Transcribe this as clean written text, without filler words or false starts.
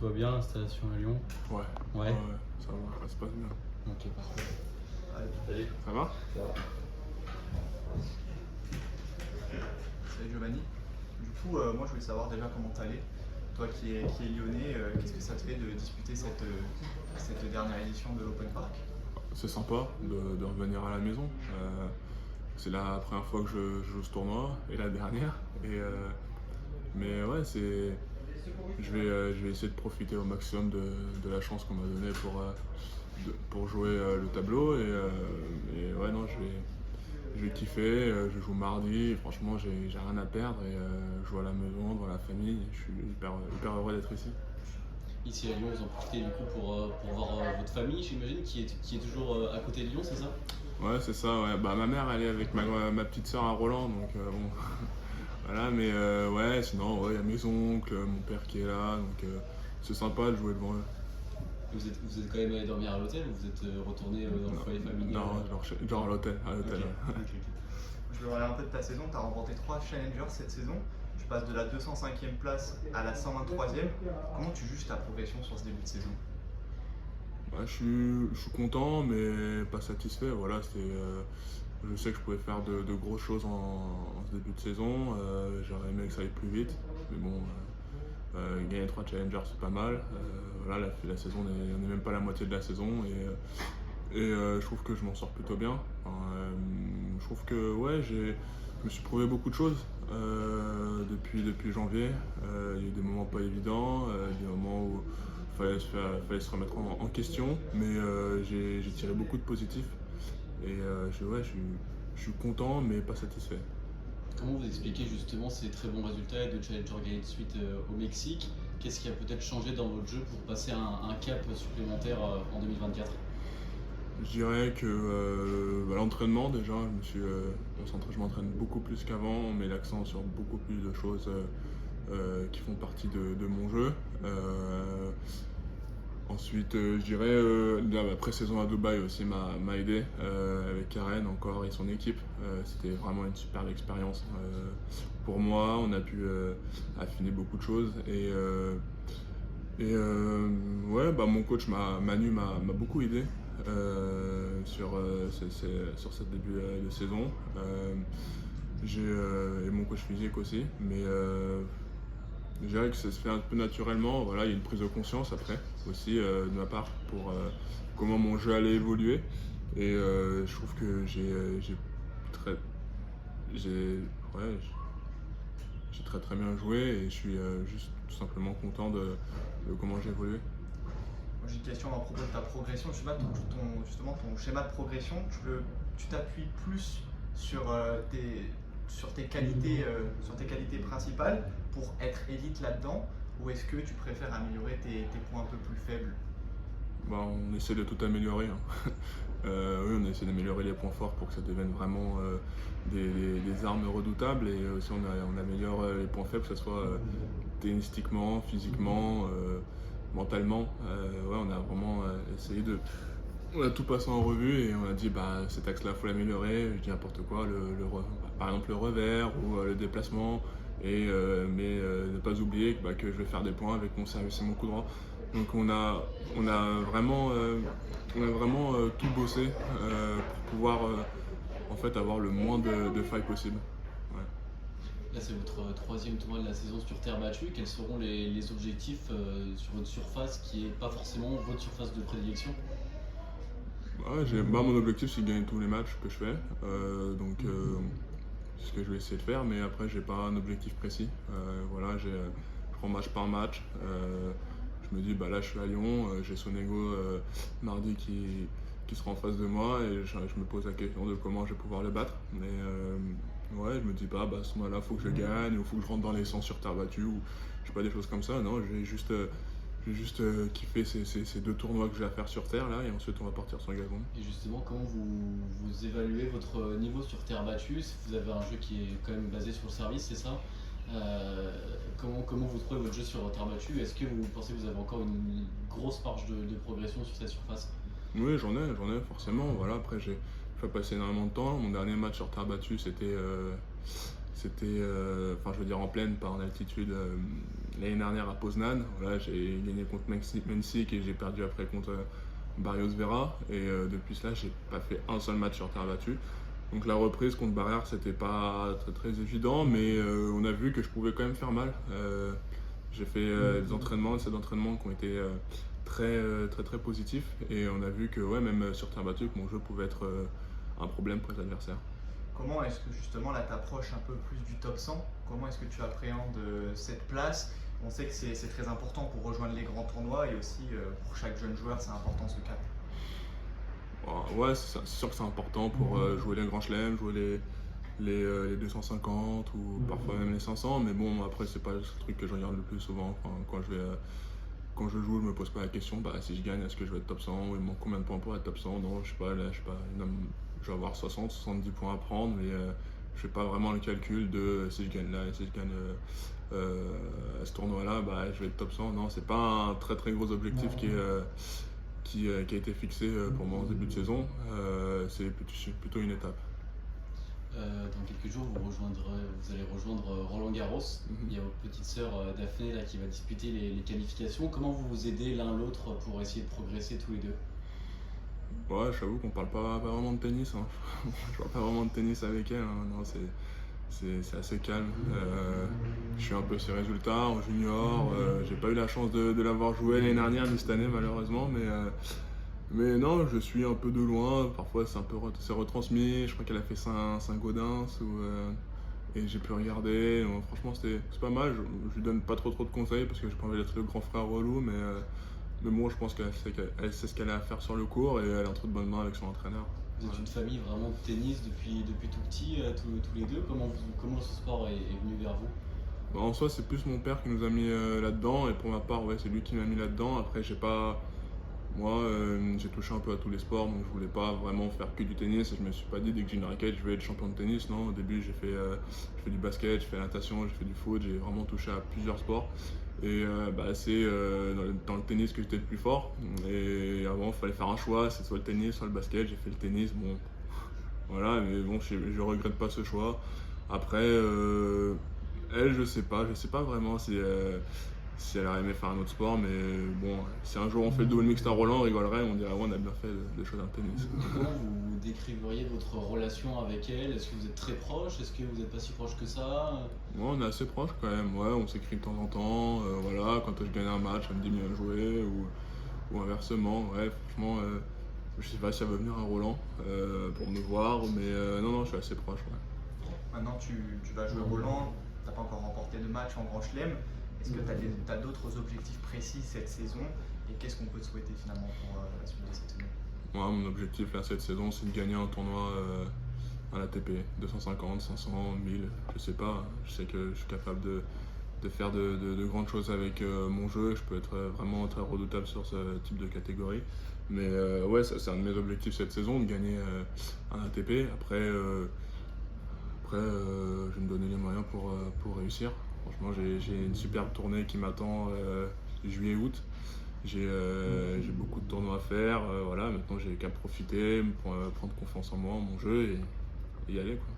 va bien, l'installation à Lyon? Ouais. Ouais. Ça va, ça se passe bien. Ok, parfait. Salut. Ça va? Salut Giovanni. Du coup, moi je voulais savoir déjà comment t'allais. Toi qui es lyonnais, qu'est-ce que ça te fait de disputer cette dernière édition de l'Open Park? C'est sympa de revenir à la maison. C'est la première fois que je joue ce tournoi et la dernière. Mais ouais, je vais essayer de profiter au maximum de la chance qu'on m'a donnée pour jouer le tableau. Et ouais, non, je vais kiffer. Je joue mardi. Et franchement, j'ai rien à perdre. Et je joue à la maison, devant la famille. Je suis hyper heureux d'être ici. Ici à Lyon, vous en profitez du coup pour voir votre famille, j'imagine, qui est toujours à côté de Lyon, c'est ça? Ouais, c'est ça, ouais. Bah, ma mère, elle est avec ma petite sœur à Roland, donc bon. Voilà, mais ouais, sinon, ouais, il y a mes oncles, mon père qui est là, donc c'est sympa de jouer devant eux. Vous êtes quand même allé dormir à l'hôtel ou vous êtes retourné dans le foyer familial? Non, genre à l'hôtel. Ok, Ouais. ok. Je vais parler un peu de ta saison. Tu as remporté 3 challengers cette saison. Tu passes de la 205e place à la 123e. Comment tu juges ta progression sur ce début de saison? Ouais, je suis content, mais pas satisfait. Voilà, je sais que je pouvais faire de grosses choses en ce début de saison. J'aurais aimé que ça aille plus vite, mais bon, gagner 3 challengers, c'est pas mal. Voilà, la saison, on n'est même pas à la moitié de la saison, et je trouve que je m'en sors plutôt bien. Enfin, je trouve que ouais, je me suis prouvé beaucoup de choses depuis janvier. Il y a eu des moments pas évidents, des moments où fallait se remettre en question, mais j'ai tiré beaucoup de positifs. Et ouais, je suis content, mais pas satisfait. Comment vous expliquez justement ces très bons résultats et de challenger gagnés de suite au Mexique? Qu'est-ce qui a peut-être changé dans votre jeu pour passer un cap supplémentaire en 2024? Je dirais que l'entraînement, déjà, je m'entraîne beaucoup plus qu'avant, on met l'accent sur beaucoup plus de choses qui font partie de mon jeu. Ensuite, je dirais la pré-saison à Dubaï aussi m'a aidé avec Karen encore et son équipe. C'était vraiment une superbe expérience pour moi. On a pu affiner beaucoup de choses ouais, bah, mon coach Manu m'a beaucoup aidé sur ce début de saison. Et mon coach physique aussi, mais je dirais que ça se fait un peu naturellement. Voilà, il y a une prise de conscience après aussi de ma part pour comment mon jeu allait évoluer. Et je trouve que très, ouais, j'ai très bien joué et je suis juste tout simplement content de comment j'ai évolué. Moi, j'ai une question à propos de ta progression. Je sais pas, justement, ton schéma de progression, tu t'appuies plus sur tes qualités principales pour être élite là-dedans, ou est-ce que tu préfères améliorer tes points un peu plus faibles? Bah, on essaie de tout améliorer, hein. Oui, on essaie d'améliorer les points forts pour que ça devienne vraiment des armes redoutables, et aussi on améliore les points faibles, que ce soit tennistiquement, physiquement, mentalement. Ouais, on a vraiment essayé on a tout passé en revue et on a dit bah cet axe-là faut l'améliorer. Je dis n'importe quoi, par exemple le revers ou le déplacement, mais ne pas oublier que je vais faire des points avec mon service et mon coup droit. Donc on a vraiment tout bossé pour pouvoir en fait avoir le moins de failles possible. Ouais. Là, c'est votre troisième tournoi de la saison sur terre battue. Quels seront les objectifs sur votre surface qui n'est pas forcément votre surface de prédilection? Ouais, mon objectif c'est de gagner tous les matchs que je fais, donc c'est ce que je vais essayer de faire, mais après j'ai pas un objectif précis. Voilà, je prends match par match. Je me dis bah là je suis à Lyon, j'ai Sonego mardi qui sera en face de moi, et je me pose la question de comment je vais pouvoir le battre. Mais ouais, je me dis pas bah à ce moment-là faut que je gagne, ou faut que je rentre dans les 100 sur terre battue, ou je sais pas, des choses comme ça. Non, je vais juste kiffer ces 2 tournois que j'ai à faire sur terre là, et ensuite on va partir sur le gazon. Et justement, comment vous évaluez votre niveau sur terre battue? Vous avez un jeu qui est quand même basé sur le service, c'est ça? Comment vous trouvez votre jeu sur terre battue? Est-ce que vous pensez que vous avez encore une grosse marge de progression sur cette surface? Oui, j'en ai forcément. Voilà, après j'ai fait passer énormément de temps. Mon dernier match sur terre battue, c'était, enfin je veux dire en plaine, pas en altitude, l'année dernière à Poznan. Voilà, j'ai gagné contre Mencic et j'ai perdu après contre Barrios Vera. Et depuis cela, j'ai pas fait un seul match sur terre battue. Donc la reprise contre Barrière, c'était pas très évident, mais on a vu que je pouvais quand même faire mal. J'ai fait des entraînements qui ont été très positifs, et on a vu que ouais, même sur terre battue, que mon jeu pouvait être un problème pour les adversaires. Comment est-ce que justement là tu approches un peu plus du top 100? Comment est-ce que tu appréhendes cette place? On sait que c'est très important pour rejoindre les grands tournois, et aussi pour chaque jeune joueur c'est important ce cap. Ouais, c'est sûr que c'est important pour jouer les grands chelems, jouer les 250 ou parfois même les 500, mais bon, après c'est pas le truc que je regarde le plus souvent. Enfin, quand je joue, je me pose pas la question, si je gagne, est-ce que je vais être top 100, ou il me manque combien de points pour être top 100? Non, je sais pas, je vais avoir 60, 70 points à prendre, mais je fais pas vraiment le calcul de si je gagne là, et si je gagne à ce tournoi-là, je vais être top 100. Non, c'est pas un très gros objectif qui a été fixé pour moi en début de saison. C'est plutôt une étape. Dans quelques jours, vous allez rejoindre Roland Garros. Il y a votre petite sœur Daphné là, qui va disputer les qualifications. Comment vous vous aidez l'un l'autre pour essayer de progresser tous les deux? Ouais, j'avoue qu'on parle pas vraiment de tennis. Hein. Je parle pas vraiment de tennis avec elle. Hein. Non, c'est assez calme. Je suis un peu ses résultats en junior. J'ai pas eu la chance de l'avoir joué l'année dernière ni cette année malheureusement, mais non, je suis un peu de loin. Parfois c'est retransmis. Je crois qu'elle a fait Saint-Gaudens et j'ai pu regarder. Donc, franchement c'est pas mal. Je lui donne pas trop de conseils parce que j'ai pas envie d'être le grand frère relou, mais bon, je pense qu'elle sait ce qu'elle a à faire sur le court, et elle est entre de bonnes mains avec son entraîneur. Vous êtes une famille vraiment de tennis depuis tout petit, tous les deux. Comment ce sport est venu vers vous? En soi, c'est plus mon père qui nous a mis là-dedans, et pour ma part, ouais, c'est lui qui m'a mis là-dedans. Après, j'ai touché un peu à tous les sports, donc je voulais pas vraiment faire que du tennis, et je me suis pas dit dès que j'ai une raquette, je vais être champion de tennis. Non, au début, j'ai fait du basket, j'ai fait la natation, j'ai fait du foot, j'ai vraiment touché à plusieurs sports. Et c'est dans le tennis que j'étais le plus fort. Et avant, il fallait faire un choix, c'est soit le tennis, soit le basket. J'ai fait le tennis, bon, voilà, mais bon, je regrette pas ce choix. Après, elle, je sais pas vraiment si elle aurait aimé faire un autre sport, mais bon, si un jour on fait le double mixte à Roland, on rigolerait, on dirait ouais, on a bien fait de choisir le tennis. Comment vous décriveriez votre relation avec elle? Est-ce que vous êtes très proches? Est-ce que vous n'êtes pas si proches que ça? Ouais, on est assez proches quand même, ouais, on s'écrit de temps en temps, voilà, quand je gagne un match, elle me dit bien joué, ou inversement, ouais, franchement, je sais pas si elle veut venir à Roland pour me voir, mais non, je suis assez proche, ouais. Maintenant tu vas jouer Roland, tu n'as pas encore remporté de match en Grand Chelem. Est-ce que tu as d'autres objectifs précis cette saison, et qu'est-ce qu'on peut te souhaiter finalement pour la suite de cette saison? Moi, mon objectif là, cette saison, c'est de gagner un tournoi à l'ATP, 250, 500, 1000, je sais pas. Je sais que je suis capable de faire de grandes choses avec mon jeu. Je peux être vraiment très redoutable sur ce type de catégorie. Mais ouais, c'est un de mes objectifs cette saison, de gagner un ATP. Après, je vais me donner les moyens pour réussir. Franchement, j'ai une superbe tournée qui m'attend juillet-août. J'ai beaucoup de tournois à faire. Voilà, maintenant j'ai qu'à profiter, prendre confiance en moi, en mon jeu, et y aller, quoi.